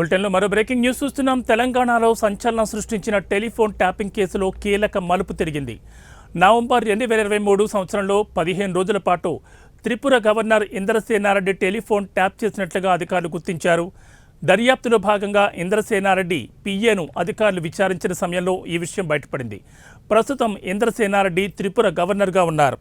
బులెటిన్లో మరో breaking news చూస్తున్నాం. తెలంగాణలో సంచలనం సృష్టించిన టెలిఫోన్ ట్యాపింగ్ కేసులో కీలక మలుపు తిరిగింది. నవంబర్ 2023 సంవత్సరంలో 15 రోజుల పాటు Tripura governor Indrasena Reddy telephone tap చేసినట్లుగా అధికారులు గుర్తించారు. దర్యాప్తులో భాగంగా ఇంద్రసేనారెడ్డి పిఏను అధికారులు విచారించిన సమయంలో ఈ విషయం బయటపడింది. ప్రస్తుతం ఇంద్రసేనారెడ్డి త్రిపుర గవర్నర్గా ఉన్నారు.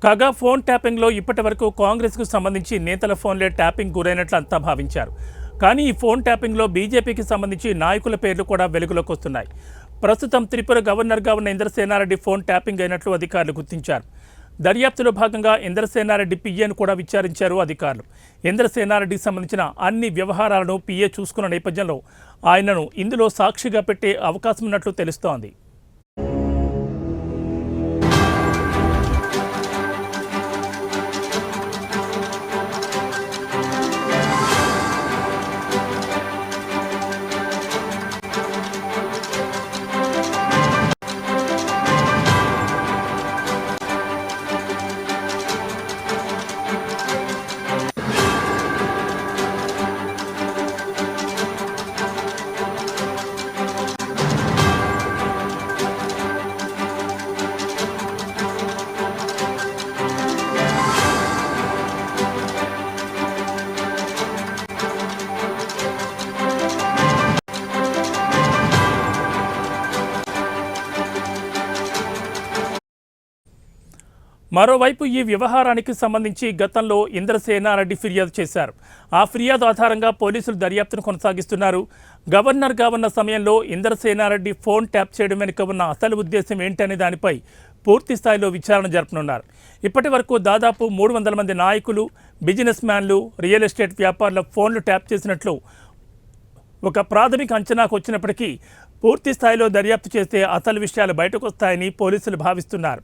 కాగా ఫోన్ ట్యాపింగ్లో ఇప్పటి వరకు కాంగ్రెస్కు సంబంధించి నేతల ఫోన్లే ట్యాపింగ్ గురైనట్లు అంతా భావించారు. కానీ ఈ ఫోన్ ట్యాపింగ్లో బీజేపీకి సంబంధించి నాయకుల పేర్లు కూడా వెలుగులోకి వస్తున్నాయి. ప్రస్తుతం త్రిపుర గవర్నర్గా ఉన్న ఇంద్రసేనారెడ్డి ఫోన్ ట్యాపింగ్ అయినట్లు అధికారులు గుర్తించారు. దర్యాప్తులో భాగంగా ఇంద్రసేనారెడ్డి పిఏను కూడా విచారించారు అధికారులు. ఇంద్రసేనారెడ్డికి సంబంధించిన అన్ని వ్యవహారాలను పిఏ చూసుకున్న నేపథ్యంలో ఆయనను ఇందులో సాక్షిగా పెట్టే అవకాశం ఉన్నట్లు తెలుస్తోంది. మరోవైపు ఈ వ్యవహారానికి సంబంధించి గతంలో ఇంద్రసేనారెడ్డి ఫిర్యాదు చేశారు. ఆ ఫిర్యాదు ఆధారంగా పోలీసులు దర్యాప్తును కొనసాగిస్తున్నారు. గవర్నర్గా ఉన్న సమయంలో ఇంద్రసేనారెడ్డి ఫోన్ ట్యాప్ చేయడం వెనుక ఉన్న అసలు ఉద్దేశం ఏంటనే దానిపై పూర్తి స్థాయిలో విచారణ జరుపనున్నారు. ఇప్పటి వరకు దాదాపు 300 మంది నాయకులు, బిజినెస్ మ్యాన్లు, రియల్ ఎస్టేట్ వ్యాపారుల ఫోన్లు ట్యాప్ చేసినట్లు ఒక ప్రాథమిక అంచనాకు వచ్చినప్పటికీ పూర్తి స్థాయిలో దర్యాప్తు చేస్తే అసలు విషయాలు బయటకు వస్తాయని పోలీసులు భావిస్తున్నారు.